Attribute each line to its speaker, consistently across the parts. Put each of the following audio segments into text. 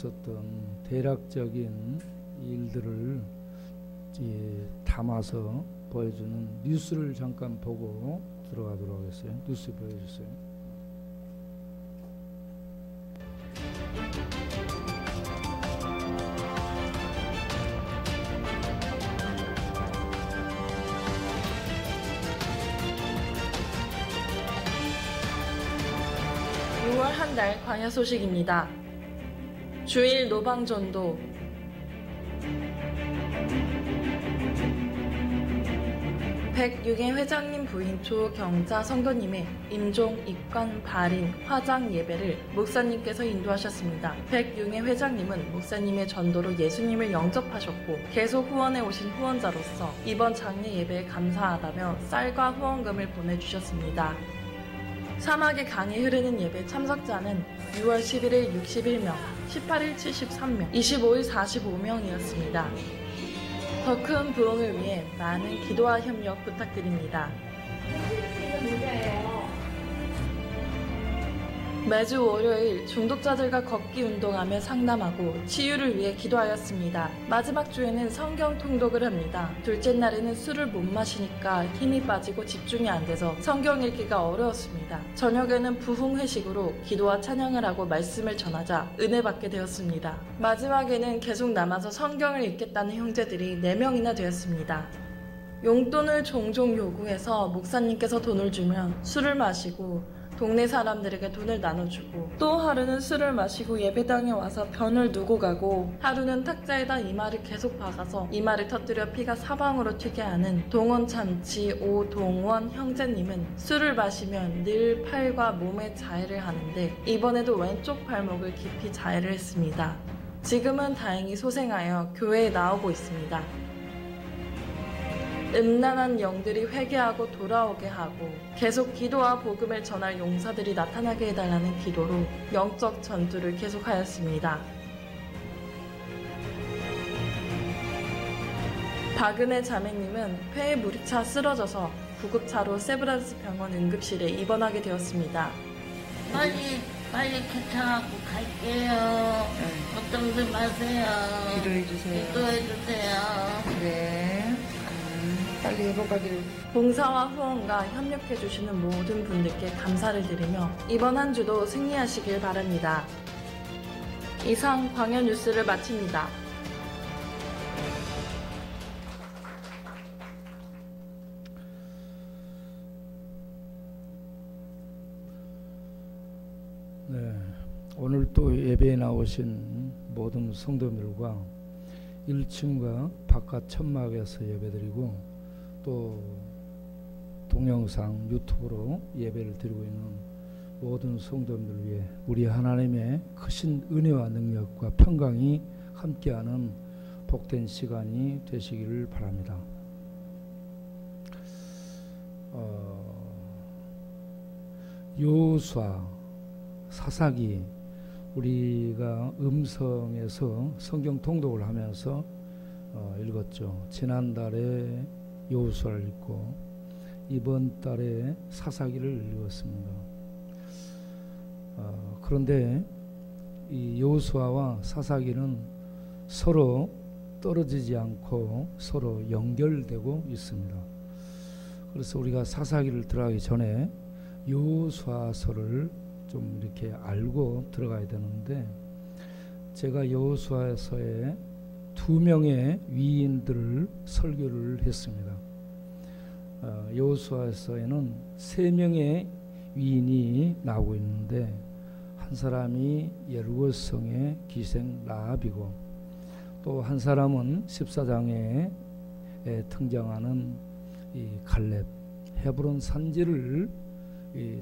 Speaker 1: 있었던 대략적인 일들을 담아서 보여주는 뉴스를 잠깐 보고 들어가도록 하겠어요. 뉴스 보여주세요.
Speaker 2: 한 달 광야 소식입니다. 주일 노방전도, 백육의 회장님 부인 조경자 성도님의 임종, 입관, 발인, 화장 예배를 목사님께서 인도하셨습니다. 백육의 회장님은 목사님의 전도로 예수님을 영접하셨고 계속 후원해 오신 후원자로서 이번 장례 예배에 감사하다며 쌀과 후원금을 보내주셨습니다. 사막의 강이 흐르는 예배 참석자는 6월 11일 61명, 18일 73명, 25일 45명이었습니다. 더 큰 부흥을 위해 많은 기도와 협력 부탁드립니다. 매주 월요일 중독자들과 걷기 운동하며 상담하고 치유를 위해 기도하였습니다. 마지막 주에는 성경 통독을 합니다. 둘째 날에는 술을 못 마시니까 힘이 빠지고 집중이 안 돼서 성경 읽기가 어려웠습니다. 저녁에는 부흥회식으로 기도와 찬양을 하고 말씀을 전하자 은혜 받게 되었습니다. 마지막에는 계속 남아서 성경을 읽겠다는 형제들이 4명이나 되었습니다. 용돈을 종종 요구해서 목사님께서 돈을 주면 술을 마시고 동네 사람들에게 돈을 나눠주고, 또 하루는 술을 마시고 예배당에 와서 변을 누고 가고, 하루는 탁자에다 이마를 계속 박아서 이마를 터뜨려 피가 사방으로 튀게 하는 동원참치 오동원 형제님은 술을 마시면 늘 팔과 몸에 자해를 하는데 이번에도 왼쪽 발목을 깊이 자해를 했습니다. 지금은 다행히 소생하여 교회에 나오고 있습니다. 음란한 영들이 회개하고 돌아오게 하고 계속 기도와 복음을 전할 용사들이 나타나게 해달라는 기도로 영적 전투를 계속하였습니다. 박은혜 자매님은 폐에 물이 차 쓰러져서 구급차로 세브란스 병원 응급실에 입원하게 되었습니다.
Speaker 3: 빨리 기차하고 갈게요. 걱정들 마세요.
Speaker 4: 기도해주세요.
Speaker 3: 기도해주세요.
Speaker 4: 네. 빨리 회복하기를.
Speaker 2: 봉사와 후원과 협력해주시는 모든 분들께 감사를 드리며 이번 한 주도 승리하시길 바랍니다. 이상 광야 뉴스를 마칩니다.
Speaker 1: 네, 오늘 또 예배에 나오신 모든 성도들과 1층과 바깥 천막에서 예배드리고 또 동영상 유튜브로 예배를 드리고 있는 모든 성도들을 위해 우리 하나님의 크신 은혜와 능력과 평강이 함께하는 복된 시간이 되시기를 바랍니다. 여호수아, 사사기, 우리가 음성에서 성경 통독을 하면서 읽었죠. 지난달에 여호수아를 읽고 이번 달에 사사기를 읽었습니다. 그런데 이 여호수아와 사사기는 서로 떨어지지 않고 서로 연결되고 있습니다. 그래서 우리가 사사기를 들어가기 전에 여호수아서를 좀 이렇게 알고 들어가야 되는데, 제가 여호수아서에 2명의 위인들을 설교를 했습니다. 여호수아서에는 3명의 위인이 나오고 있는데, 한 사람이 여리고성의 기생 라합이고 또 한 사람은 14장에 등장하는 이 갈렙, 헤브론 산지를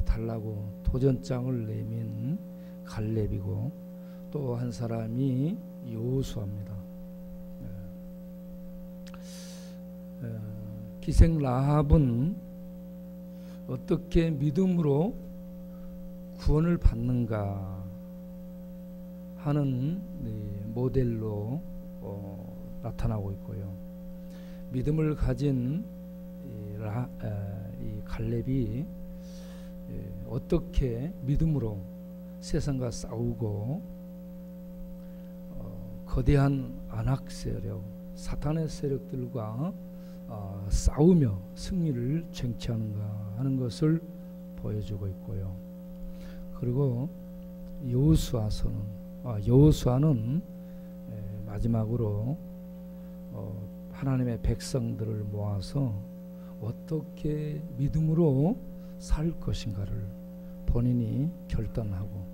Speaker 1: 달라고 도전장을 내민 갈렙이고, 또 한 사람이 여호수아입니다. 기생 라합은 어떻게 믿음으로 구원을 받는가 하는 모델로 나타나고 있고요. 믿음을 가진 이 갈렙이 어떻게 믿음으로 세상과 싸우고 거대한 안악 세력, 사탄의 세력들과 싸우며 승리를 쟁취하는가 하는 것을 보여주고 있고요. 그리고 여호수아는 마지막으로 하나님의 백성들을 모아서 어떻게 믿음으로 살 것인가를 본인이 결단하고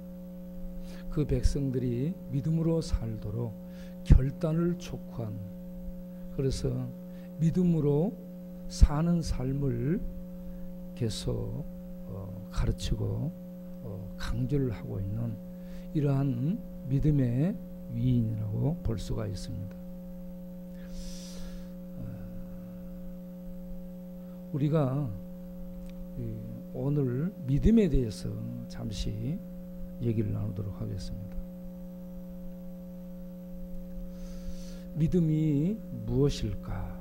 Speaker 1: 그 백성들이 믿음으로 살도록 결단을 촉구한, 그래서 믿음으로 사는 삶을 계속 가르치고 강조를 하고 있는 이러한 믿음의 위인이라고 볼 수가 있습니다. 우리가 오늘 믿음에 대해서 잠시 얘기를 나누도록 하겠습니다. 믿음이 무엇일까?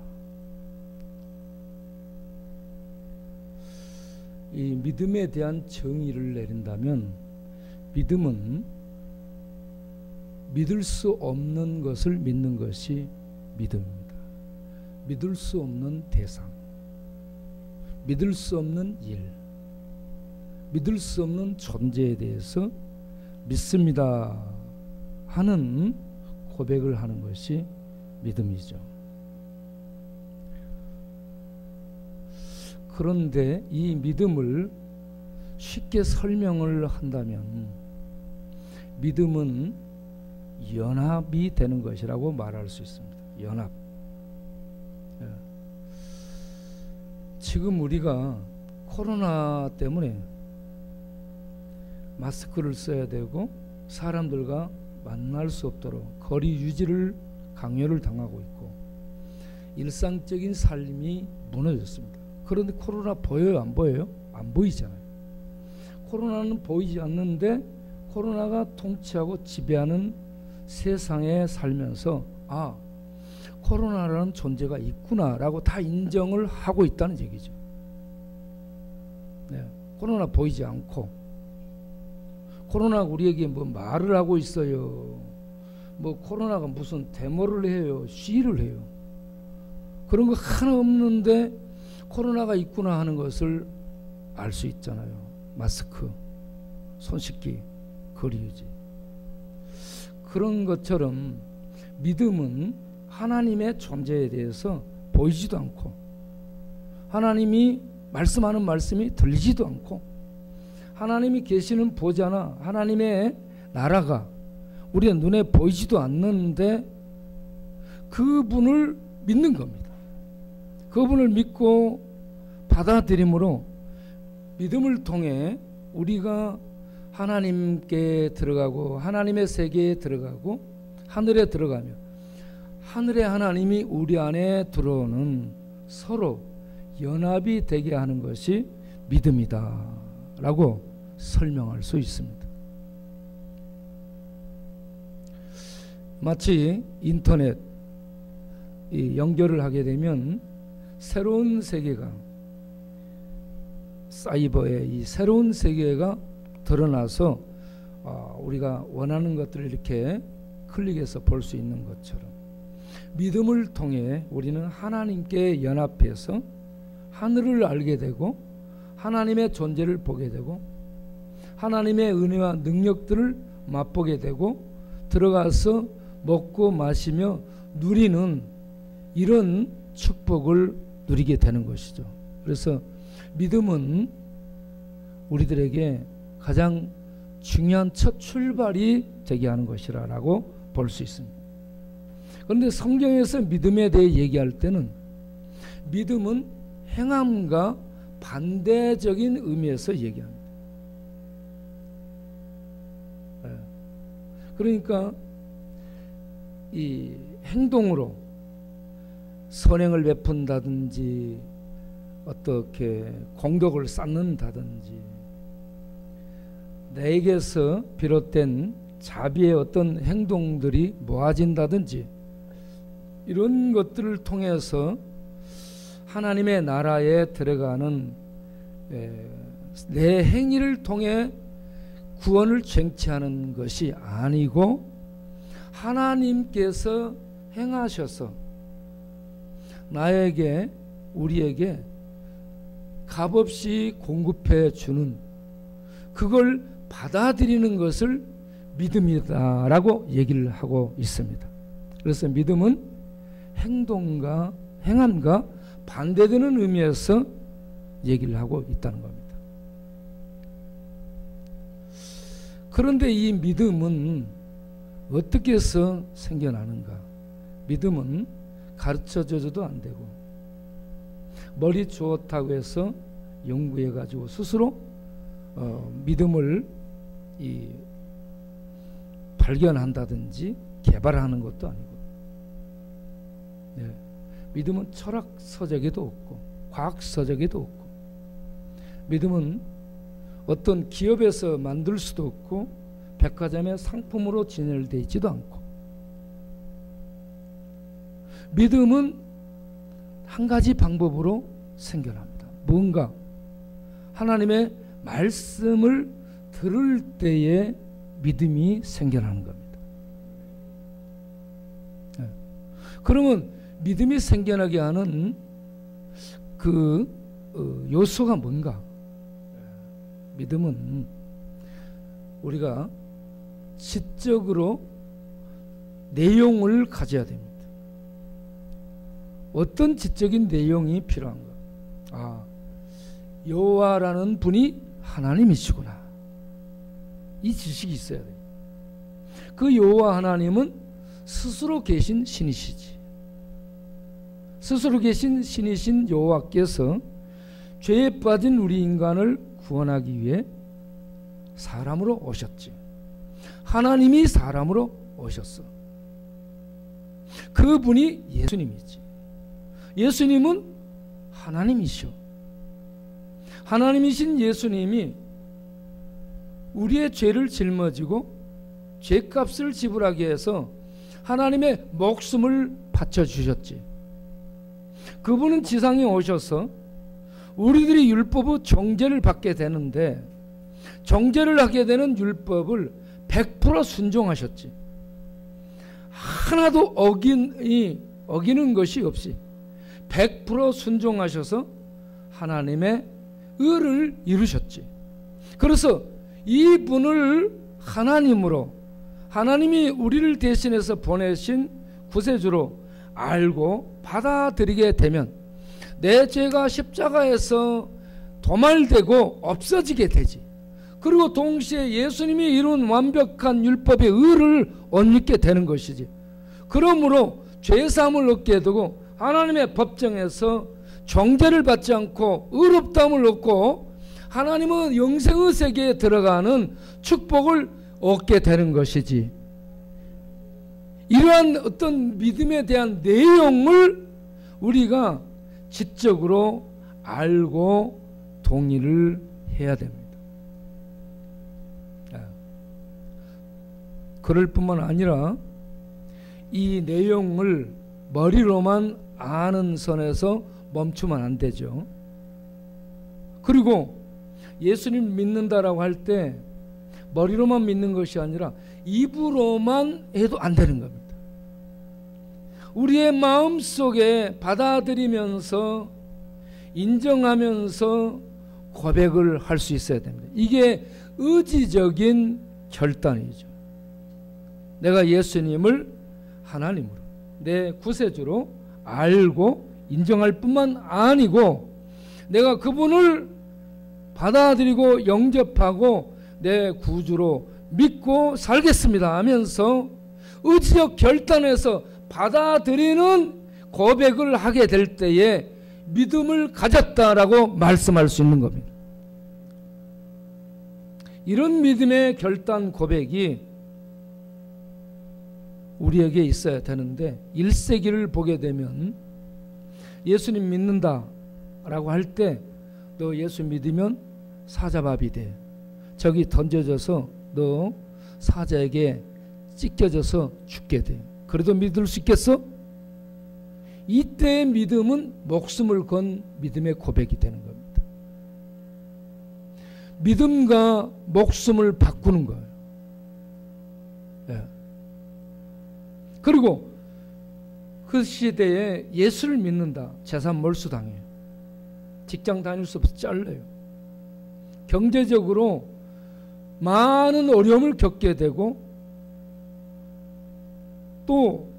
Speaker 1: 이 믿음에 대한 정의를 내린다면 믿음은 믿을 수 없는 것을 믿는 것이 믿음입니다. 믿을 수 없는 대상, 믿을 수 없는 일, 믿을 수 없는 존재에 대해서 믿습니다 하는 고백을 하는 것이 믿음이죠. 그런데 이 믿음을 쉽게 설명을 한다면 믿음은 연합이 되는 것이라고 말할 수 있습니다. 연합. 지금 우리가 코로나 때문에 마스크를 써야 되고 사람들과 만날 수 없도록 거리 유지를 강요를 당하고 있고 일상적인 삶이 무너졌습니다. 그런데 코로나 보여요? 안 보여요? 안 보이잖아요. 코로나는 보이지 않는데 코로나가 통치하고 지배하는 세상에 살면서 코로나라는 존재가 있구나라고 다 인정을 하고 있다는 얘기죠. 네, 코로나 보이지 않고 코로나가 우리에게 뭐 말을 하고 있어요. 뭐 코로나가 무슨 데모를 해요, 시위를 해요. 그런 거 하나 없는데 코로나가 있구나 하는 것을 알 수 있잖아요. 마스크, 손 씻기, 거리 유지. 그런 것처럼 믿음은 하나님의 존재에 대해서 보이지도 않고 하나님이 말씀하는 말씀이 들리지도 않고 하나님이 계시는 보좌나 하나님의 나라가 우리의 눈에 보이지도 않는데 그분을 믿는 겁니다. 그분을 믿고 받아들임으로 믿음을 통해 우리가 하나님께 들어가고 하나님의 세계에 들어가고 하늘에 들어가며 하늘의 하나님이 우리 안에 들어오는 서로 연합이 되게 하는 것이 믿음이다 라고 설명할 수 있습니다. 마치 인터넷 연결을 하게 되면 새로운 세계가 사이버의 이 새로운 세계가 드러나서 우리가 원하는 것들을 이렇게 클릭해서 볼 수 있는 것처럼 믿음을 통해 우리는 하나님께 연합해서 하늘을 알게 되고 하나님의 존재를 보게 되고 하나님의 은혜와 능력들을 맛보게 되고 들어가서 먹고 마시며 누리는 이런 축복을 누리게 되는 것이죠. 그래서 믿음은 우리들에게 가장 중요한 첫 출발이 되게 하는 것이라고 볼 수 있습니다. 그런데 성경에서 믿음에 대해 얘기할 때는 믿음은 행함과 반대적인 의미에서 얘기합니다. 그러니까 이 행동으로 선행을 베푼다든지 어떻게 공덕을 쌓는다든지 내게서 비롯된 자비의 어떤 행동들이 모아진다든지 이런 것들을 통해서 하나님의 나라에 들어가는 내 행위를 통해 구원을 쟁취하는 것이 아니고 하나님께서 행하셔서 나에게, 우리에게 값없이 공급해 주는, 그걸 받아들이는 것을 믿음이다라고 얘기를 하고 있습니다. 그래서 믿음은 행동과 행함과 반대되는 의미에서 얘기를 하고 있다는 겁니다. 그런데 이 믿음은 어떻게 해서 생겨나는가? 믿음은 가르쳐줘도 안 되고, 머리 좋다고 해서 연구해 가지고 스스로 믿음을 발견한다든지 개발하는 것도 아니고, 네. 믿음은 철학 서적에도 없고 과학 서적에도 없고, 믿음은 어떤 기업에서 만들 수도 없고 백화점의 상품으로 진열되어 있지도 않고, 믿음은 한 가지 방법으로 생겨납니다. 뭔가 하나님의 말씀을 들을 때에 믿음이 생겨나는 겁니다. 네. 그러면 믿음이 생겨나게 하는 그 요소가 뭔가? 믿음은 우리가 지적으로 내용을 가져야 됩니다. 어떤 지적인 내용이 필요한가? 아, 여호와라는 분이 하나님이시구나. 이 지식이 있어야 돼요. 그 여호와 하나님은 스스로 계신 신이시지. 스스로 계신 신이신 여호와께서 죄에 빠진 우리 인간을 구원하기 위해 사람으로 오셨지. 하나님이 사람으로 오셨어. 그분이 예수님이지. 예수님은 하나님이시오. 하나님이신 예수님이 우리의 죄를 짊어지고 죄값을 지불하기 위해서 하나님의 목숨을 바쳐주셨지. 그분은 지상에 오셔서 우리들이 율법의 정죄를 받게 되는데, 정죄를 하게 되는 율법을 100% 순종하셨지. 하나도 어기는 것이 없이 100% 순종하셔서 하나님의 의를 이루셨지. 그래서 이분을 하나님으로, 하나님이 우리를 대신해서 보내신 구세주로 알고 받아들이게 되면 내 죄가 십자가에서 도말되고 없어지게 되지. 그리고 동시에 예수님이 이룬 완벽한 율법의 의를 얻게 되는 것이지. 그러므로 죄사함을 얻게 되고 하나님의 법정에서 정죄를 받지 않고 의롭다함을 얻고 하나님은 영생의 세계에 들어가는 축복을 얻게 되는 것이지. 이러한 어떤 믿음에 대한 내용을 우리가 지적으로 알고 동의를 해야 됩니다. 그럴 뿐만 아니라 이 내용을 머리로만 아는 선에서 멈추면 안 되죠. 그리고 예수님 믿는다라고 할 때 머리로만 믿는 것이 아니라 입으로만 해도 안 되는 겁니다. 우리의 마음속에 받아들이면서 인정하면서 고백을 할 수 있어야 됩니다. 이게 의지적인 결단이죠. 내가 예수님을 하나님으로, 내 구세주로 알고 인정할 뿐만 아니고 내가 그분을 받아들이고 영접하고 내 구주로 믿고 살겠습니다 하면서 의지적 결단해서 받아들이는 고백을 하게 될 때에 믿음을 가졌다라고 말씀할 수 있는 겁니다. 이런 믿음의 결단 고백이 우리에게 있어야 되는데, 1세기를 보게 되면 예수님 믿는다라고 할 때 너 예수 믿으면 사자밥이 돼. 저기 던져져서 너 사자에게 찢겨져서 죽게 돼. 그래도 믿을 수 있겠어? 이때의 믿음은 목숨을 건 믿음의 고백이 되는 겁니다. 믿음과 목숨을 바꾸는 거예요. 예. 그리고 그 시대에 예수를 믿는다, 재산 몰수당해요. 직장 다닐 수 없어 잘려요. 경제적으로 많은 어려움을 겪게 되고 또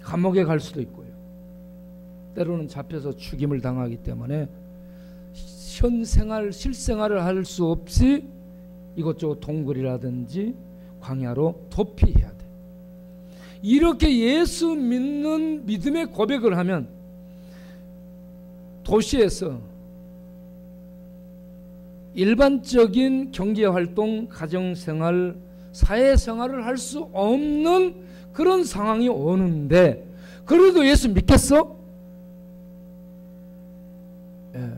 Speaker 1: 감옥에 갈 수도 있고요. 때로는 잡혀서 죽임을 당하기 때문에 현생활, 실생활을 할 수 없이 이것저것 동굴이라든지 광야로 도피해야 돼. 이렇게 예수 믿는 믿음의 고백을 하면 도시에서 일반적인 경제활동, 가정생활, 사회생활을 할 수 없는 그런 상황이 오는데 그래도 예수 믿겠어? 예.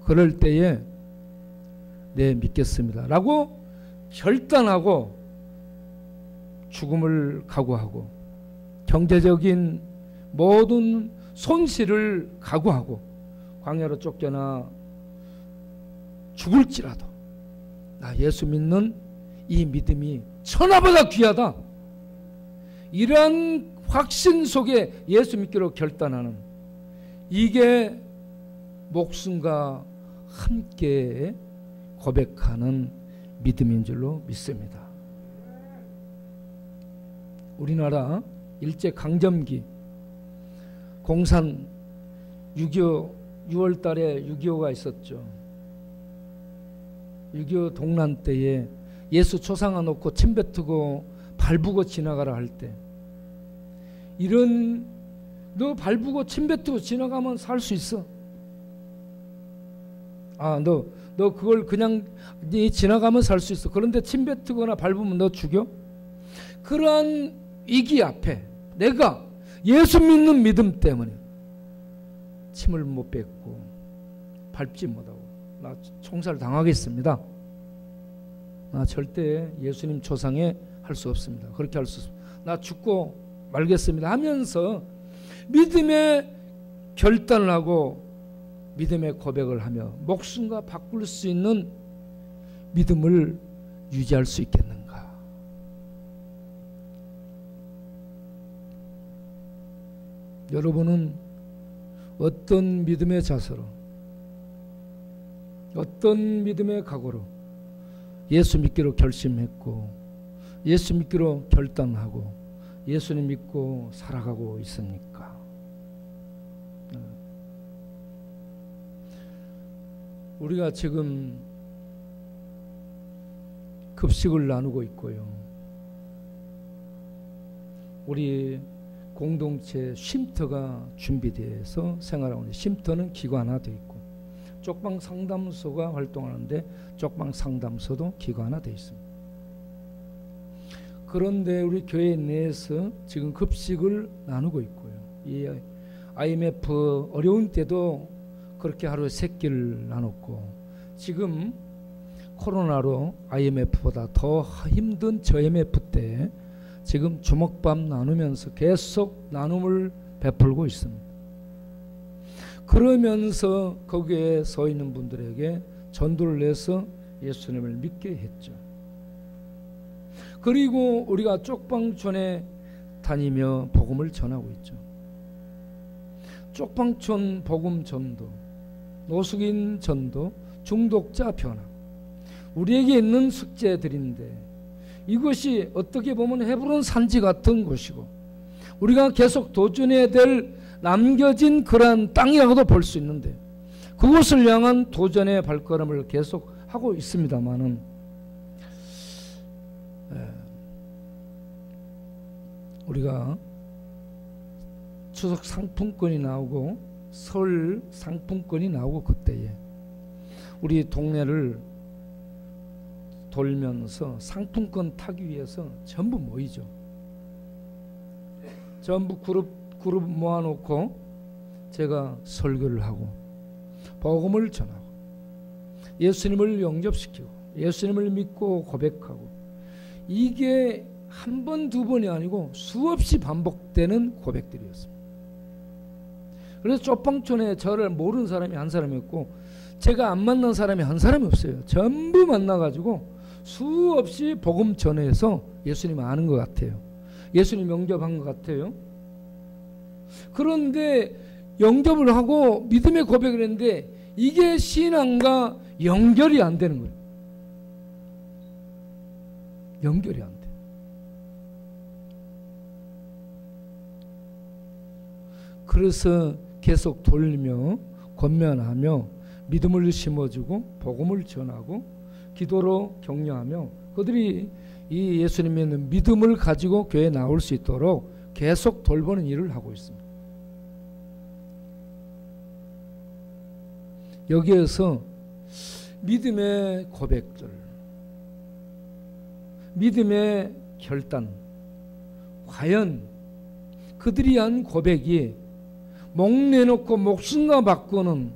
Speaker 1: 그럴 때에 네, 믿겠습니다 라고 결단하고 죽음을 각오하고 경제적인 모든 손실을 각오하고 광야로 쫓겨나 죽을지라도 나 예수 믿는 이 믿음이 천하보다 귀하다, 이러한 확신 속에 예수 믿기로 결단하는, 이게 목숨과 함께 고백하는 믿음인 줄로 믿습니다. 우리나라 일제강점기 공산 6.25 6월 달에 6.25가 있었죠. 6.25 동란 때에 예수 초상화 놓고 침뱉고 밟고 지나가라 할 때, 이런 너 밟고 침뱉고 지나가면 살 수 있어. 아, 너 그걸 그냥 지나가면 살 수 있어. 그런데 침뱉거나 밟으면 너 죽여? 그러한 위기 앞에 내가 예수 믿는 믿음 때문에 침을 못 뱉고 밟지 못하고 나 총살 당하겠습니다. 나 절대 예수님 초상에 할 수 없습니다. 그렇게 할 수 없습니다. 나 죽고 말겠습니다 하면서 믿음의 결단을 하고 믿음의 고백을 하며 목숨과 바꿀 수 있는 믿음을 유지할 수 있겠는가? 여러분은 어떤 믿음의 자세로, 어떤 믿음의 각오로 예수 믿기로 결심했고 예수 믿기로 결단하고 예수님 믿고 살아가고 있습니까? 우리가 지금 급식을 나누고 있고요. 우리 공동체 쉼터가 준비되어서 생활하고 있는데, 쉼터는 기관화되어 있고 쪽방 상담소가 활동하는데 쪽방 상담소도 기관화되어 있습니다. 그런데 우리 교회 내에서 지금 급식을 나누고 있고요. 이 IMF 어려운 때도 그렇게 하루에 3끼를 나눴고, 지금 코로나로 IMF보다 더 힘든 저MF 때 지금 주먹밥 나누면서 계속 나눔을 베풀고 있습니다. 그러면서 거기에 서 있는 분들에게 전도를 내서 예수님을 믿게 했죠. 그리고 우리가 쪽방촌에 다니며 복음을 전하고 있죠. 쪽방촌 복음 전도, 노숙인 전도, 중독자 변화, 우리에게 있는 숙제들인데, 이것이 어떻게 보면 헤브론 산지 같은 곳이고 우리가 계속 도전해야 될 남겨진 그러한 땅이라고도 볼 수 있는데, 그곳을 향한 도전의 발걸음을 계속 하고 있습니다만은, 우리가 추석 상품권이 나오고 설 상품권이 나오고 그때에 우리 동네를 돌면서 상품권 타기 위해서 전부 모이죠. 전부 그룹 모아놓고 제가 설교를 하고 복음을 전하고 예수님을 영접시키고 예수님을 믿고 고백하고, 이게 한 번, 두 번이 아니고 수없이 반복되는 고백들이었습니다. 그래서 쪽방촌에 저를 모르는 사람이 한 사람이 없고 제가 안 만난 사람이 한 사람이 없어요. 전부 만나가지고 수없이 복음 전해서 예수님 아는 것 같아요. 예수님 영접한 것 같아요. 그런데 영접을 하고 믿음의 고백을 했는데 이게 신앙과 연결이 안 되는 거예요. 연결이 안 돼. 그래서 계속 돌리며 권면하며 믿음을 심어주고 복음을 전하고 기도로 격려하며 그들이 이 예수님의 믿음을 가지고 교회에 나올 수 있도록 계속 돌보는 일을 하고 있습니다. 여기에서 믿음의 고백들, 믿음의 결단, 과연 그들이 한 고백이 목 내놓고 목숨과 바꾸는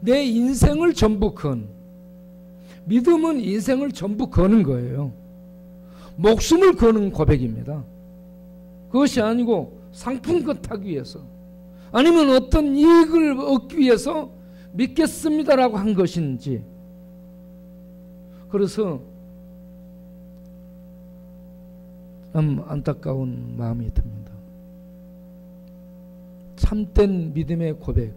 Speaker 1: 내 인생을 전부 건, 믿음은 인생을 전부 거는 거예요. 목숨을 거는 고백입니다. 그것이 아니고 상품권 타기 위해서 아니면 어떤 이익을 얻기 위해서 믿겠습니다라고 한 것인지. 그래서 참 안타까운 마음이 듭니다. 참된 믿음의 고백,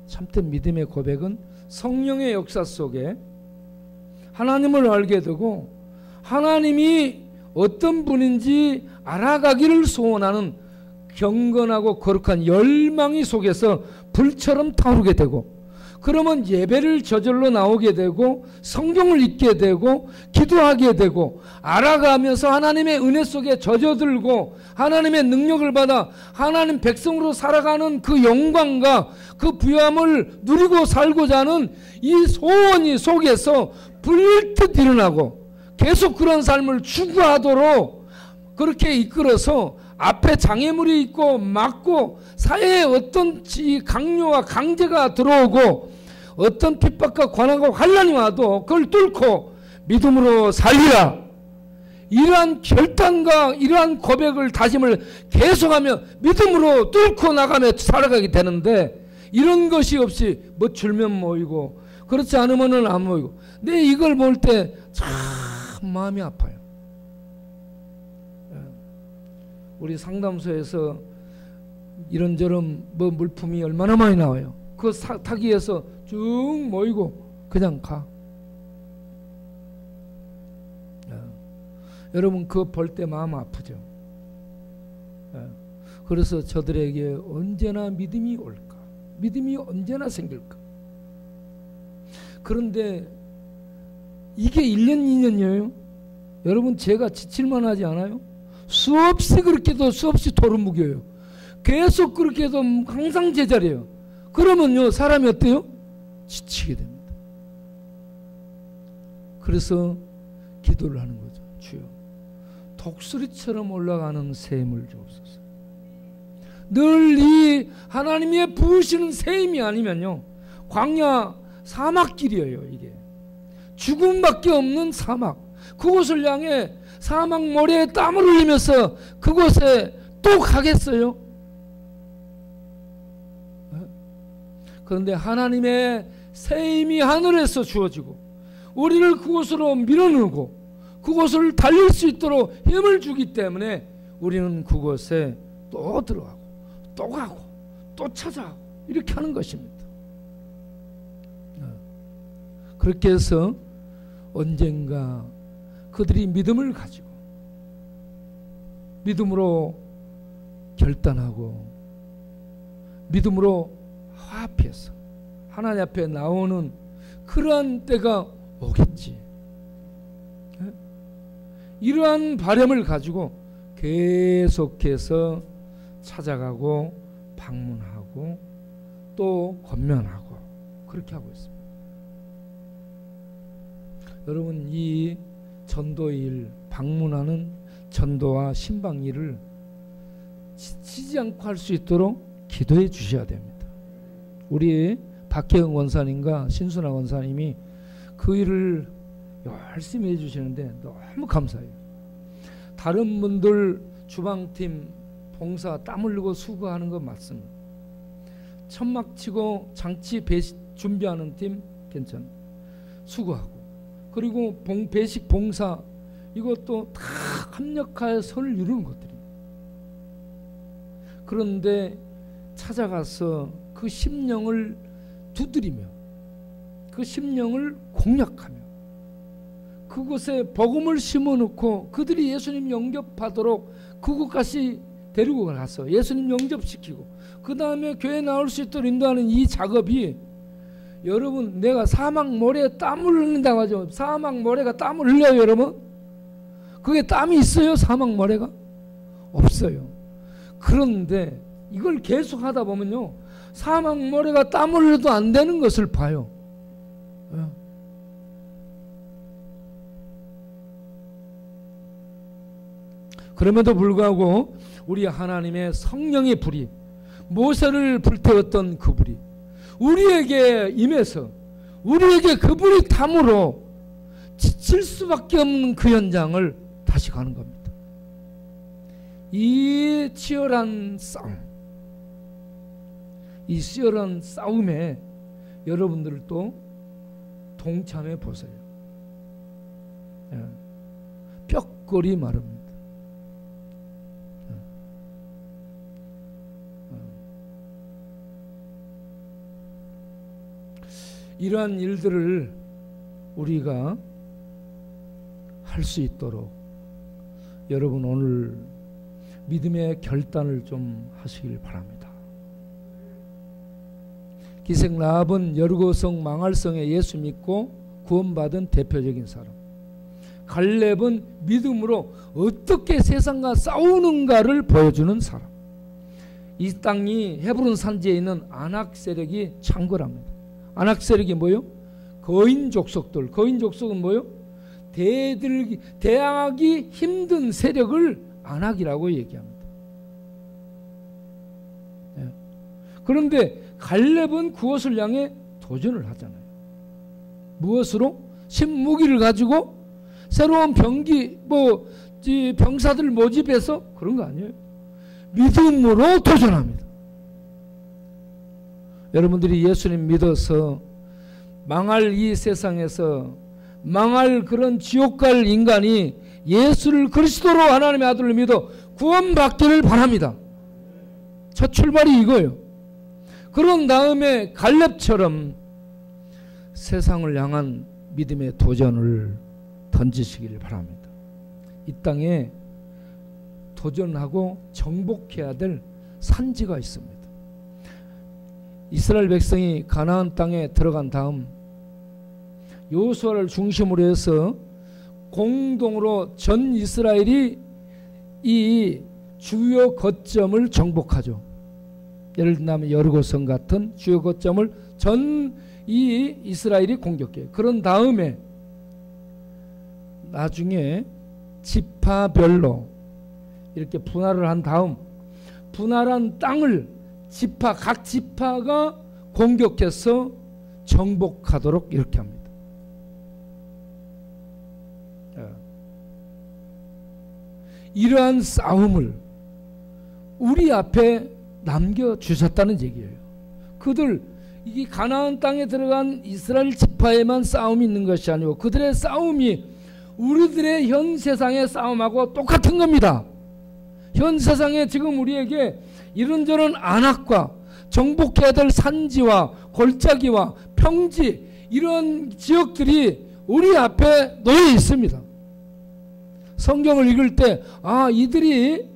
Speaker 1: 참된 믿음의 고백은 성령의 역사 속에 하나님을 알게 되고 하나님이 어떤 분인지 알아가기를 소원하는 경건하고 거룩한 열망이 속에서 불처럼 타오르게 되고, 그러면 예배를 저절로 나오게 되고 성경을 읽게 되고 기도하게 되고 알아가면서 하나님의 은혜 속에 젖어들고 하나님의 능력을 받아 하나님 백성으로 살아가는 그 영광과 그 부요함을 누리고 살고자 하는 이 소원이 속에서 불뜻 일어나고 계속 그런 삶을 추구하도록 그렇게 이끌어서 앞에 장애물이 있고 막고 사회에 어떤 강요와 강제가 들어오고 어떤 핍박과 관한과 환난이 와도 그걸 뚫고 믿음으로 살리라, 이러한 결단과 이러한 고백을 다짐을 계속하며 믿음으로 뚫고 나가며 살아가게 되는데, 이런 것이 없이 뭐 줄면 모이고 그렇지 않으면은 안 모이고, 근데 이걸 볼 때 참 마음이 아파요. 우리 상담소에서 이런저런 뭐 물품이 얼마나 많이 나와요. 그거 타기 위해서 쭉 모이고 그냥 가. 여러분 그거 볼 때 마음 아프죠. 그래서 저들에게 언제나 믿음이 올까, 믿음이 언제나 생길까. 그런데 이게 1년 2년이에요. 여러분 제가 지칠만 하지 않아요? 수없이 그렇게도 수없이 돌을 묵여요. 계속 그렇게 해도 항상 제자리에요. 그러면요 사람이 어때요? 지치게 됩니다. 그래서 기도를 하는 거죠. 주여 독수리처럼 올라가는 샘을 주옵소서. 늘 이 하나님의 부으시는 샘이 아니면요 광야 사막길이에요. 이게 죽음밖에 없는 사막, 그곳을 향해 사막 모래에 땀을 흘리면서 그곳에 또 가겠어요? 그런데 하나님의 샘이 하늘에서 주어지고 우리를 그곳으로 밀어넣고 그곳을 달릴 수 있도록 힘을 주기 때문에 우리는 그곳에 또 들어가고 또 가고 또 찾아가고 이렇게 하는 것입니다. 그렇게 해서 언젠가 그들이 믿음을 가지고 믿음으로 결단하고 믿음으로 화합해서 하나님 앞에 나오는 그러한 때가 오겠지. 이러한 바람을 가지고 계속해서 찾아가고 방문하고 또 권면하고 그렇게 하고 있습니다. 여러분 이 전도일, 방문하는 전도와 신방 일을 지치지 않고 할 수 있도록 기도해 주셔야 됩니다. 우리 박혜영 원사님과 신순아 원사님이 그 일을 열심히 해주시는데 너무 감사해요. 다른 분들 주방팀 봉사 땀 흘리고 수고하는 건 맞습니다. 천막 치고 장치 배식 준비하는 팀 괜찮아요. 수고하고 그리고 배식 봉사 이것도 다 합력하여 선을 이루는 것들입니다. 그런데 찾아가서 그 심령을 두드리며 그 심령을 공략하며 그곳에 복음을 심어놓고 그들이 예수님 영접하도록 그곳까지 데리고 가서 예수님 영접시키고 그 다음에 교회 나올 수 있도록 인도하는 이 작업이, 여러분, 내가 사막 모래에 땀을 흘린다고 하죠. 사막 모래가 땀을 흘려요, 여러분? 그게 땀이 있어요? 사막 모래가? 없어요. 그런데 이걸 계속 하다 보면요, 사막 모래가 땀을 흘려도 안 되는 것을 봐요. 그럼에도 불구하고 우리 하나님의 성령의 불이, 모세를 불태웠던 그 불이 우리에게 임해서 우리에게 그 불이 탐으로 지칠 수밖에 없는 그 현장을 다시 가는 겁니다. 이 치열한 싸움, 이 치열한 싸움에 여러분들도 동참해 보세요. 뼈골이 마릅니다. 이러한 일들을 우리가 할 수 있도록 여러분 오늘 믿음의 결단을 좀 하시길 바랍니다. 기생 라합은 여리고성 망할성에 예수 믿고 구원받은 대표적인 사람. 갈렙은 믿음으로 어떻게 세상과 싸우는가를 보여주는 사람. 이 땅이 헤브론 산지에 있는 아낙 세력이 창궐합니다. 아낙 세력이 뭐요? 거인 족속들. 거인 족속은 뭐요? 대항하기 힘든 세력을 아낙이라고 얘기합니다. 그런데 갈렙은 그것을 향해 도전을 하잖아요. 무엇으로? 신무기를 가지고 새로운 병사들 모집해서 그런 거 아니에요. 믿음으로 도전합니다. 여러분들이 예수님 믿어서 망할 이 세상에서 망할 그런 지옥 갈 인간이 예수를 그리스도로 하나님의 아들을 믿어 구원받기를 바랍니다. 첫 출발이 이거예요. 그런 다음에 갈렙처럼 세상을 향한 믿음의 도전을 던지시기를 바랍니다. 이 땅에 도전하고 정복해야 될 산지가 있습니다. 이스라엘 백성이 가나안 땅에 들어간 다음 여호수아를 중심으로 해서 공동으로 전 이스라엘이 이 주요 거점을 정복하죠. 예를 들면 여리고성 같은 주요 거점을 전 이스라엘이 공격해요. 그런 다음에 나중에 지파별로 이렇게 분할을 한 다음 분할한 땅을 각 지파가 공격해서 정복하도록 이렇게 합니다. 이러한 싸움을 우리 앞에 남겨주셨다는 얘기예요. 그들 이 가나안 땅에 들어간 이스라엘 지파에만 싸움이 있는 것이 아니고 그들의 싸움이 우리들의 현 세상의 싸움하고 똑같은 겁니다. 현 세상에 지금 우리에게 이런저런 안악과 정복해야 될 산지와 골짜기와 평지 이런 지역들이 우리 앞에 놓여 있습니다. 성경을 읽을 때 이들이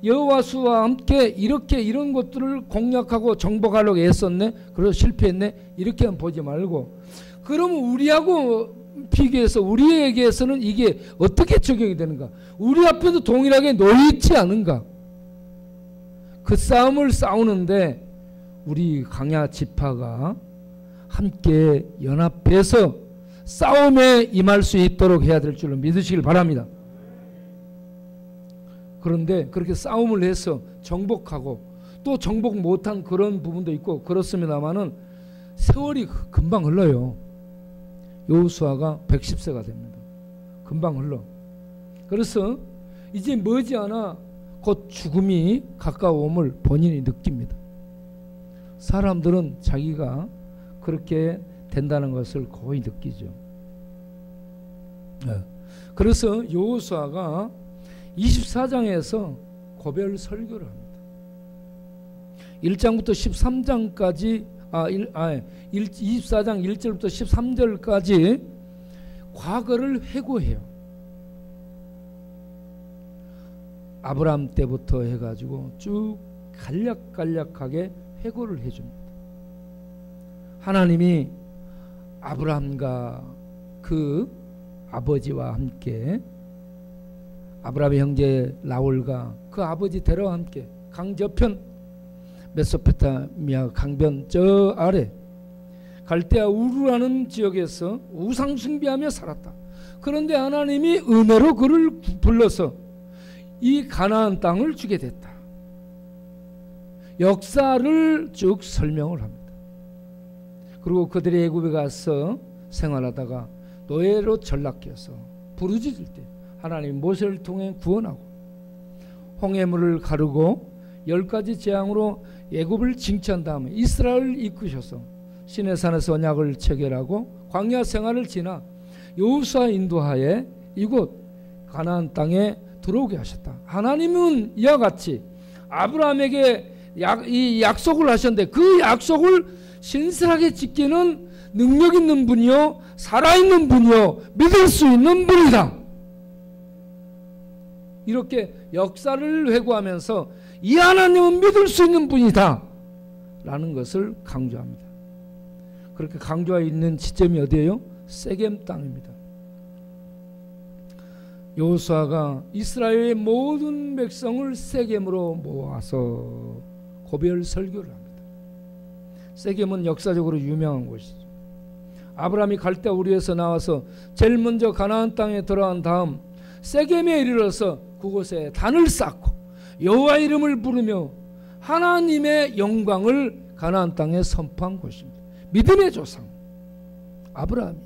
Speaker 1: 여호와수와 함께 이렇게 이런 것들을 공략하고 정복하려고 애썼네, 그래서 실패했네, 이렇게만 보지 말고 그러면 우리하고 비교해서 우리에게서는 이게 어떻게 적용이 되는가, 우리 앞에도 동일하게 놓여있지 않은가. 그 싸움을 싸우는데 우리 강야 지파가 함께 연합해서 싸움에 임할 수 있도록 해야 될 줄로 믿으시길 바랍니다. 그런데 그렇게 싸움을 해서 정복하고 또 정복 못한 그런 부분도 있고 그렇습니다만은 세월이 금방 흘러요. 여호수아가 110세가 됩니다. 금방 흘러. 그래서 이제 머지않아 곧 죽음이 가까움을 본인이 느낍니다. 사람들은 자기가 그렇게 된다는 것을 거의 느끼죠. 그래서 여호수아가 24장에서 고별 설교를 합니다. 1장부터 13장까지 24장 1절부터 13절까지 과거를 회고해요. 아브라함 때부터 해가지고 쭉 간략간략하게 회고를 해줍니다. 하나님이 아브라함과 그 아버지와 함께, 아브라함의 형제 라울과 그 아버지 데라와 함께 강저편 메소포타미아 강변 저 아래 갈대아 우르라는 지역에서 우상 숭배하며 살았다. 그런데 하나님이 은혜로 그를 불러서 이 가나안 땅을 주게 됐다. 역사를 쭉 설명을 합니다. 그리고 그들이 애굽에 가서 생활하다가 노예로 전락해서 부르짖을 때 하나님 모세를 통해 구원하고 홍해물을 가르고 10가지 재앙으로 애굽을 징치한 다음에 이스라엘을 이끄셔서 시내산에서 언약을 체결하고 광야 생활을 지나 여호수아 인도하에 이곳 가나안 땅에 들어오게 하셨다. 하나님은 이와 같이 아브라함에게 이 약속을 하셨는데 그 약속을 신실하게 지키는 능력 있는 분이요 살아있는 분이요 믿을 수 있는 분이다. 이렇게 역사를 회고하면서 이 하나님은 믿을 수 있는 분이다 라는 것을 강조합니다. 그렇게 강조하여 있는 지점이 어디예요? 세겜 땅입니다. 여호수아가 이스라엘의 모든 백성을 세겜으로 모아서 고별 설교를 합니다. 세겜은 역사적으로 유명한 곳이죠. 아브라함이 갈대아 우르에서 나와서 제일 먼저 가나안 땅에 들어간 다음 세겜에 이르러서 그곳에 단을 쌓고 여호와 이름을 부르며 하나님의 영광을 가나안 땅에 선포한 곳입니다. 믿음의 조상 아브라함이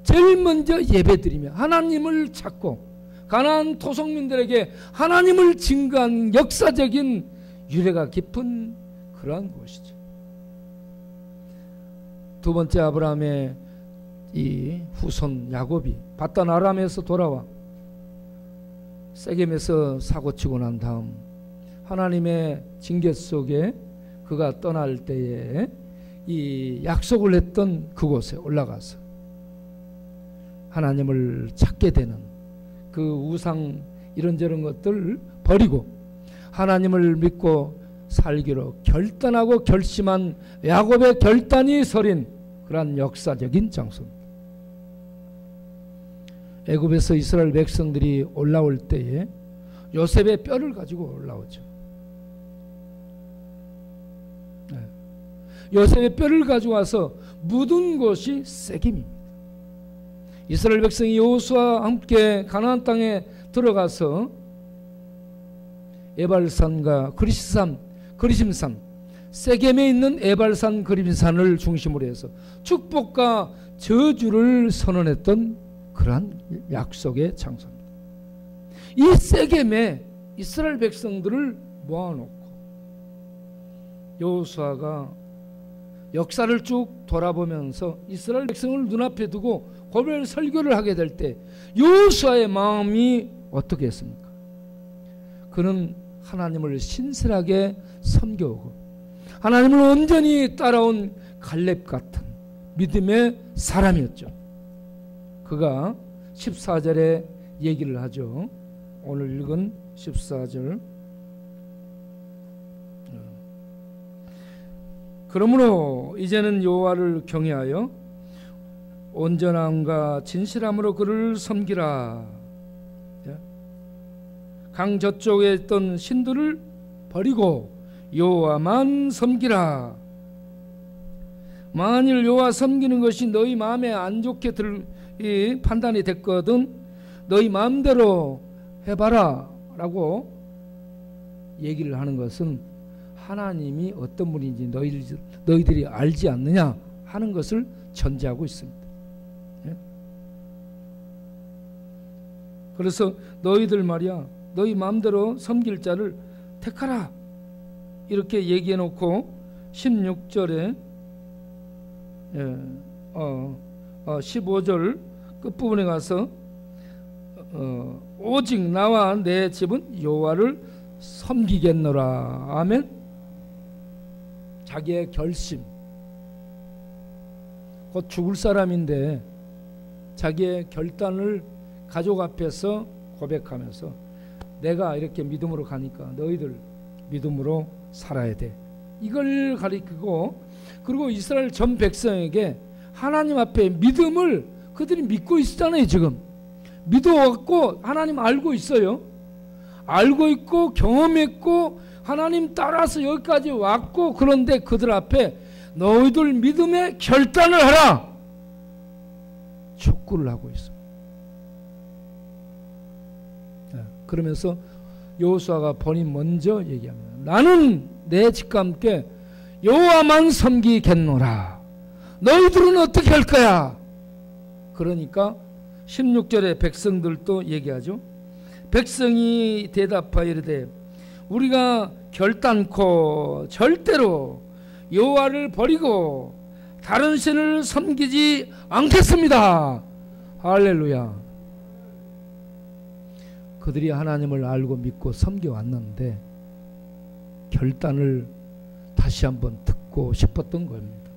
Speaker 1: 제일 먼저 예배드리며 하나님을 찾고 가나안 토속민들에게 하나님을 증거한 역사적인 유래가 깊은 그러한 곳이죠. 두 번째 아브라함의 이 후손 야곱이 바단 아람에서 돌아와 세겜에서 사고치고 난 다음 하나님의 징계 속에 그가 떠날 때에 이 약속을 했던 그곳에 올라가서 하나님을 찾게 되는 그 우상 이런저런 것들을 버리고 하나님을 믿고 살기로 결단하고 결심한 야곱의 결단이 서린 그러한 역사적인 장소입니다. 애굽에서 이스라엘 백성들이 올라올 때에 요셉의 뼈를 가지고 올라오죠. 요셉의 뼈를 가져와서 묻은 곳이 세겜입니다. 이스라엘 백성이 여호수아와 함께 가나안 땅에 들어가서 에발산과 그리심산 세겜에 있는 에발산 그리심산을 중심으로 해서 축복과 저주를 선언했던 그러한 약속의 장소입니다. 이 세겜에 이스라엘 백성들을 모아놓고 여호수아가 역사를 쭉 돌아보면서 이스라엘 백성을 눈앞에 두고 고별 설교를 하게 될 때 여호수아의 마음이 어떻게 했습니까? 그는 하나님을 신실하게 섬겨오고 하나님을 온전히 따라온 갈렙 같은 믿음의 사람이었죠. 그가 14절에 얘기를 하죠. 오늘 읽은 14절. 그러므로 이제는 여호와를 경외하여 온전함과 진실함으로 그를 섬기라. 강 저쪽에 있던 신들을 버리고 여호와만 섬기라. 만일 여호와 섬기는 것이 너희 마음에 안 좋게 판단이 됐거든 너희 마음대로 해봐라 라고 얘기를 하는 것은 하나님이 어떤 분인지 너희들이 알지 않느냐 하는 것을 전제하고 있습니다. 그래서 너희들 말이야 너희 마음대로 섬길 자를 택하라 이렇게 얘기해 놓고 16절에 15절 끝부분에 가서 오직 나와 내 집은 여호와를 섬기겠노라. 아멘. 자기의 결심, 곧 죽을 사람인데 자기의 결단을 가족 앞에서 고백하면서 내가 이렇게 믿음으로 가니까 너희들 믿음으로 살아야 돼. 이걸 가리키고, 그리고 이스라엘 전 백성에게 하나님 앞에 믿음을 그들이 믿고 있었잖아요. 지금 믿어왔고 하나님 알고 있어요. 알고 있고 경험했고 하나님 따라서 여기까지 왔고, 그런데 그들 앞에 너희들 믿음의 결단을 하라 촉구를 하고 있어. 그러면서 여호수아가 본인 먼저 얘기합니다. 나는 내 집과 함께 여호와만 섬기겠노라. 너희들은 어떻게 할 거야? 그러니까 16절에 백성들도 얘기하죠. 백성이 대답하여 이르되 우리가 결단코 절대로 여호와를 버리고 다른 신을 섬기지 않겠습니다. 할렐루야. 그들이 하나님을 알고 믿고 섬겨왔는데 결단을 다시 한번 듣고 싶었던 겁니다.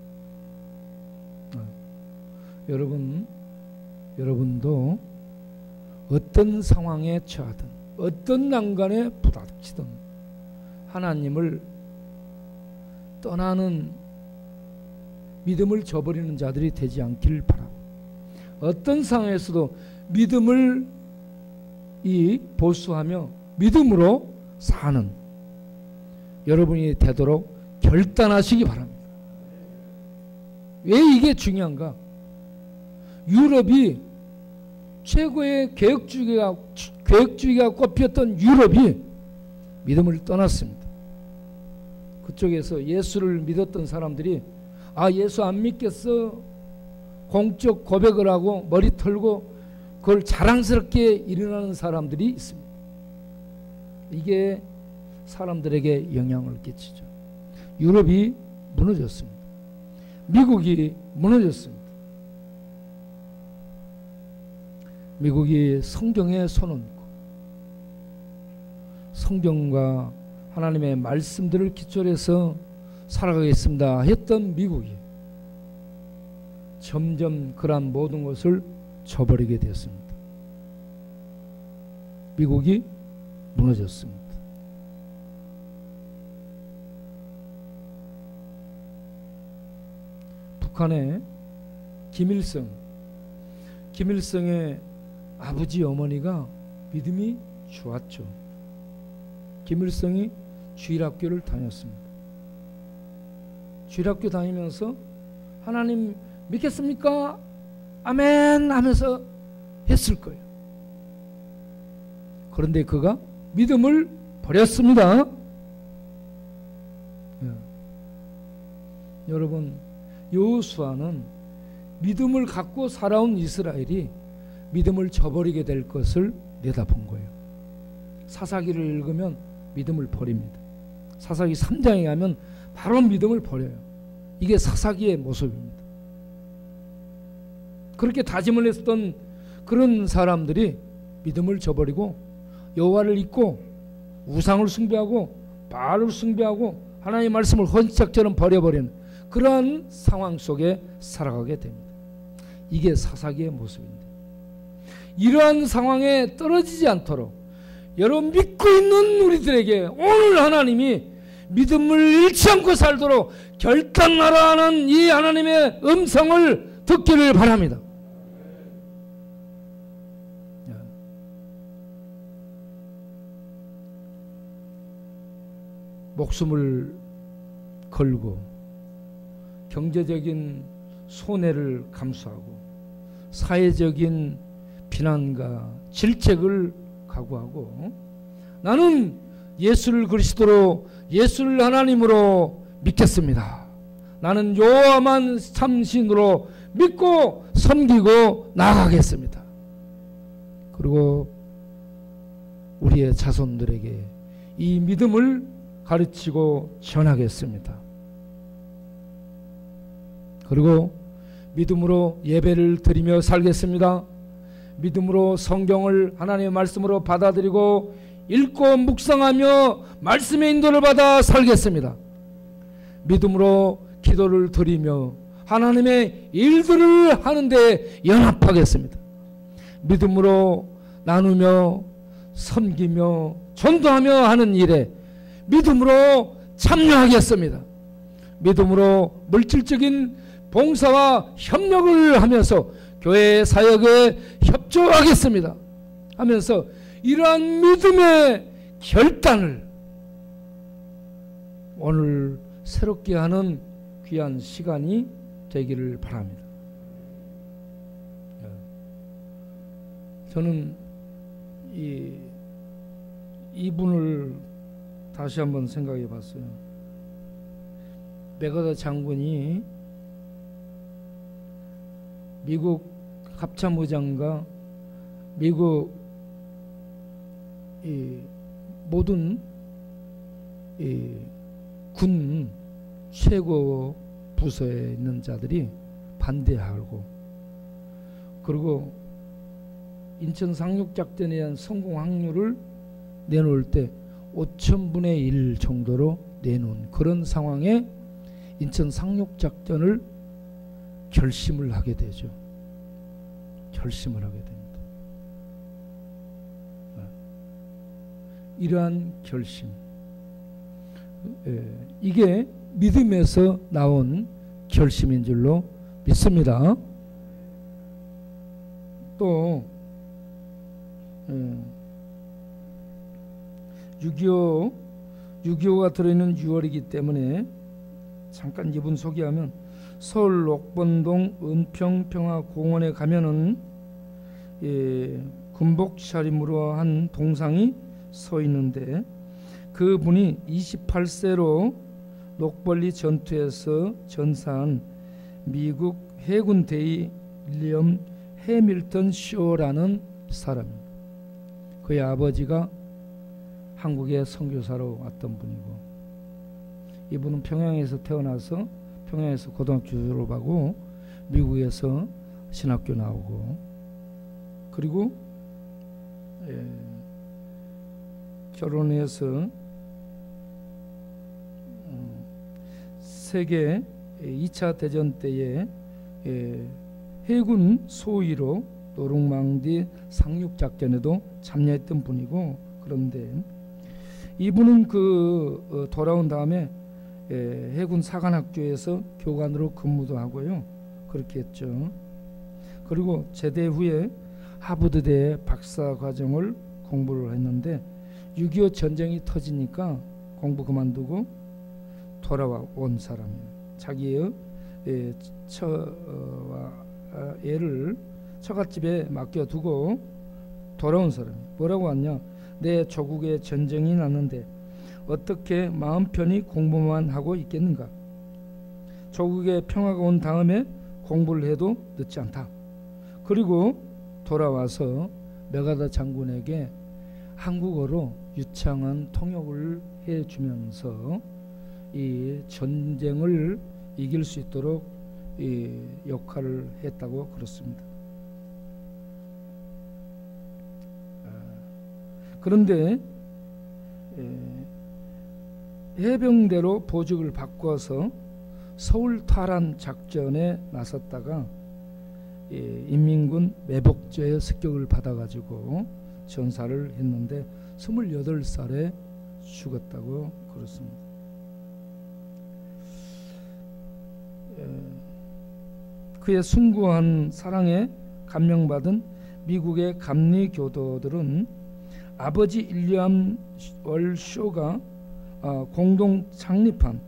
Speaker 1: 여러분도 어떤 상황에 처하든 어떤 난관에 부닥치든 하나님을 떠나는 믿음을 저버리는 자들이 되지 않길 바라고, 어떤 상황에서도 믿음을 보수하며 믿음으로 사는 여러분이 되도록 결단하시기 바랍니다. 왜 이게 중요한가? 유럽이 최고의 계획주의가 꼽혔던 유럽이 믿음을 떠났습니다. 그쪽에서 예수를 믿었던 사람들이 예수 안 믿겠어 공적 고백을 하고 머리 털고 그걸 자랑스럽게 일어나는 사람들이 있습니다. 이게 사람들에게 영향을 끼치죠. 유럽이 무너졌습니다. 미국이 무너졌습니다. 미국이 성경에 손 얹고 성경과 하나님의 말씀들을 기초로 해서 살아가겠습니다 했던 미국이 점점 그러한 모든 것을 저버리게 되었습니다. 미국이 무너졌습니다. 북한의 김일성의 아버지 어머니가 믿음이 좋았죠. 김일성이 주일학교를 다녔습니다. 주일학교 다니면서 하나님 믿겠습니까? 아멘 하면서 했을 거예요. 그런데 그가 믿음을 버렸습니다. 여러분, 여호수아는 믿음을 갖고 살아온 이스라엘이 믿음을 저버리게 될 것을 내다본 거예요. 사사기를 읽으면 믿음을 버립니다. 사사기 3장에 가면 바로 믿음을 버려요. 이게 사사기의 모습입니다. 그렇게 다짐을 했던 그런 사람들이 믿음을 저버리고 여호와를 잊고 우상을 숭배하고 바알을 숭배하고 하나님의 말씀을 헌책처럼 버려버리는 그러한 상황 속에 살아가게 됩니다. 이게 사사기의 모습입니다. 이러한 상황에 떨어지지 않도록 여러분 믿고 있는 우리들에게 오늘 하나님이 믿음을 잃지 않고 살도록 결단하라 하는 이 하나님의 음성을 듣기를 바랍니다. 목숨을 걸고 경제적인 손해를 감수하고 사회적인 비난과 질책을 각오하고 나는 예수를 그리스도로 예수를 하나님으로 믿겠습니다. 나는 여호와만 참신으로 믿고 섬기고 나아가겠습니다. 그리고 우리의 자손들에게 이 믿음을 가르치고 전하겠습니다. 그리고 믿음으로 예배를 드리며 살겠습니다. 믿음으로 성경을 하나님의 말씀으로 받아들이고 읽고 묵상하며 말씀의 인도를 받아 살겠습니다. 믿음으로 기도를 드리며 하나님의 일들을 하는데 연합하겠습니다. 믿음으로 나누며 섬기며 전도하며 하는 일에 믿음으로 참여하겠습니다. 믿음으로 물질적인 봉사와 협력을 하면서 교회 사역에 협조하겠습니다 하면서 이러한 믿음의 결단을 오늘 새롭게 하는 귀한 시간이 되기를 바랍니다. 저는 이분을 다시 한번 생각해 봤어요. 메가더 장군이 미국 합참의장과 미국 모든 군 최고 부서에 있는 자들이 반대하고, 그리고 인천 상륙작전에 대한 성공 확률을 내놓을 때 5,000분의 1 정도로 내놓은 그런 상황에 인천 상륙작전을 결심을 하게 되죠. 결심을 하게 됩니다. 이러한 결심, 이게 믿음에서 나온 결심인 줄로 믿습니다. 또 6.25가 들어있는 6월이기 때문에 잠깐 이분 소개하면, 서울 녹번동 은평평화공원에 가면은 군복 차림으로 한 동상이 서 있는데, 그분이 28세로 녹벌리 전투에서 전사한 미국 해군 대위 윌리엄 해밀턴 쇼라는 사람입니다. 그의 아버지가 한국에 선교사로 왔던 분이고, 이분은 평양에서 태어나서 평양에서 고등학교 졸업하고 미국에서 신학교 나오고, 그리고 결혼해서 세계 2차 대전 때에 해군 소위로 노르망디 상륙작전에도 참여했던 분이고, 그런데 이분은 돌아온 다음에 해군 사관학교에서 교관으로 근무도 하고요, 그렇게 했죠. 그리고 제대 후에 하버드대 박사과정을 공부를 했는데 6.25 전쟁이 터지니까 공부 그만두고 돌아온 사람이에요. 자기의 애를 처갓집에 맡겨두고 돌아온 사람이에요. 뭐라고 하냐, 내 조국에 전쟁이 났는데 어떻게 마음 편히 공부만 하고 있겠는가. 조국에 평화가 온 다음에 공부를 해도 늦지 않다. 그리고 돌아와서 메가더 장군에게 한국어로 유창한 통역을 해주면서 이 전쟁을 이길 수 있도록 이 역할을 했다고 그렇습니다. 그런데 해병대로 보직을 바꿔서 서울 탈환 작전에 나섰다가 인민군 매복죄의 습격을 받아가지고 전사를 했는데 28살에 죽었다고 그렇습니다. 그의 숭고한 사랑에 감명받은 미국의 감리교도들은 아버지 윌리엄 쇼가 공동 창립한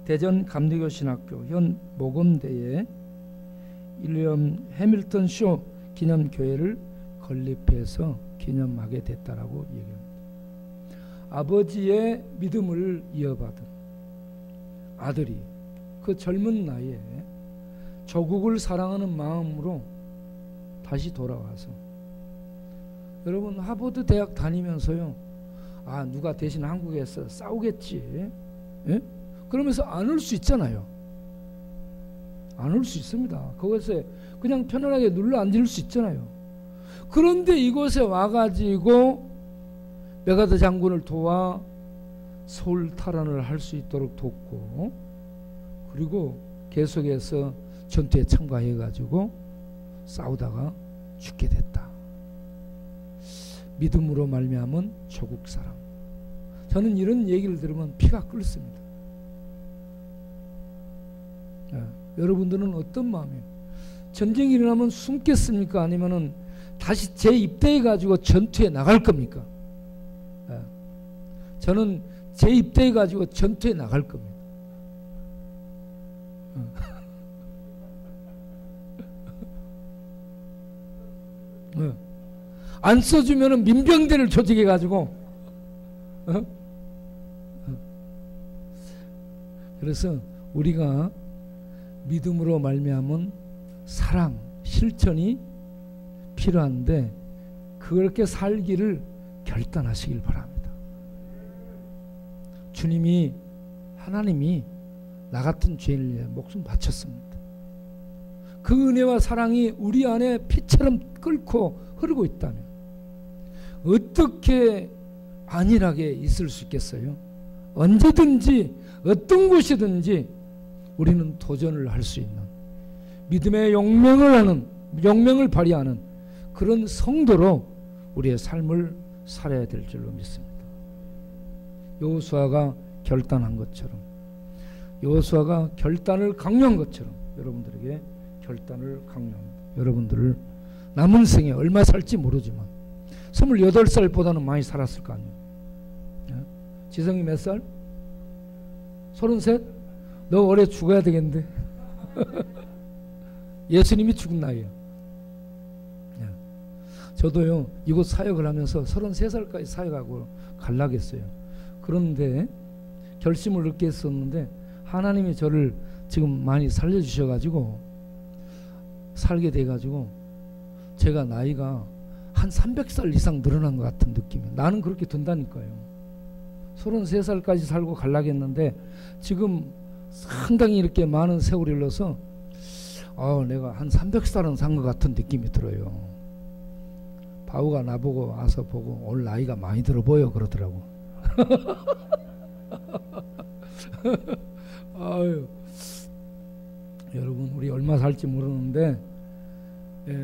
Speaker 1: 대전 감리교 신학교 현 모금대에 윌리엄 해밀턴 쇼 기념교회를 건립해서 기념하게 됐다라고 얘기합니다. 아버지의 믿음을 이어받은 아들이 그 젊은 나이에 조국을 사랑하는 마음으로 다시 돌아와서, 여러분 하버드 대학 다니면서요, 누가 대신 한국에서 싸우겠지, 예? 그러면서 안 올 수 있잖아요. 안 올 수 있습니다. 그것에 그냥 편안하게 눌러 앉을 수 있잖아요. 그런데 이곳에 와가지고 메가드 장군을 도와 서울 탈환을 할 수 있도록 돕고, 그리고 계속해서 전투에 참가해가지고 싸우다가 죽게 됐다. 믿음으로 말미암은 조국 사랑. 저는 이런 얘기를 들으면 피가 끓습니다. 여러분들은 어떤 마음이에요? 전쟁이 일어나면 숨겠습니까? 아니면은 다시 재입대해가지고 전투에 나갈 겁니까? 저는 재입대해가지고 전투에 나갈 겁니다. 안 써주면은 민병대를 조직해가지고, 그래서 우리가 믿음으로 말미암은 사랑, 실천이 필요한데 그렇게 살기를 결단하시길 바랍니다. 주님이, 하나님이 나 같은 죄인을 위해 목숨 바쳤습니다. 그 은혜와 사랑이 우리 안에 피처럼 끓고 흐르고 있다면 어떻게 안일하게 있을 수 있겠어요? 언제든지 어떤 곳이든지 우리는 도전을 할 수 있는 믿음의 용맹을 발휘하는 그런 성도로 우리의 삶을 살아야 될 줄로 믿습니다. 여호수아가 결단한 것처럼, 여호수아가 결단을 강요한 것처럼 여러분들에게 결단을 강요합니다. 여러분들을 남은 생에 얼마 살지 모르지만 28살보다는 많이 살았을 거 아니에요. 지성이 몇 살? 33? 너 올해 죽어야 되겠는데. 예수님이 죽은 나이에요. 저도요, 이곳 사역을 하면서 33살까지 사역하고 갈라겠어요. 그런데 결심을 늦게 했었는데 하나님이 저를 지금 많이 살려주셔가지고 살게 돼가지고 제가 나이가 한 300살 이상 늘어난 것 같은 느낌이에요. 나는 그렇게 든다니까요. 33살까지 살고 갈라겠는데 지금 상당히 이렇게 많은 세월이 흘러서 내가 한 300살은 산 것 같은 느낌이 들어요. 바우가 나보고 와서 보고 오늘 나이가 많이 들어 보여 그러더라고. 아유, 여러분 우리 얼마 살지 모르는데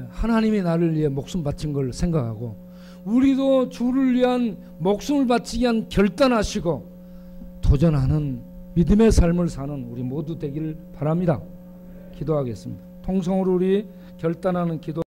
Speaker 1: 하나님이 나를 위해 목숨 바친 걸 생각하고 우리도 주를 위한 목숨을 바치기 위한 결단하시고 도전하는 믿음의 삶을 사는 우리 모두 되기를 바랍니다. 기도하겠습니다. 통성으로 우리 결단하는 기도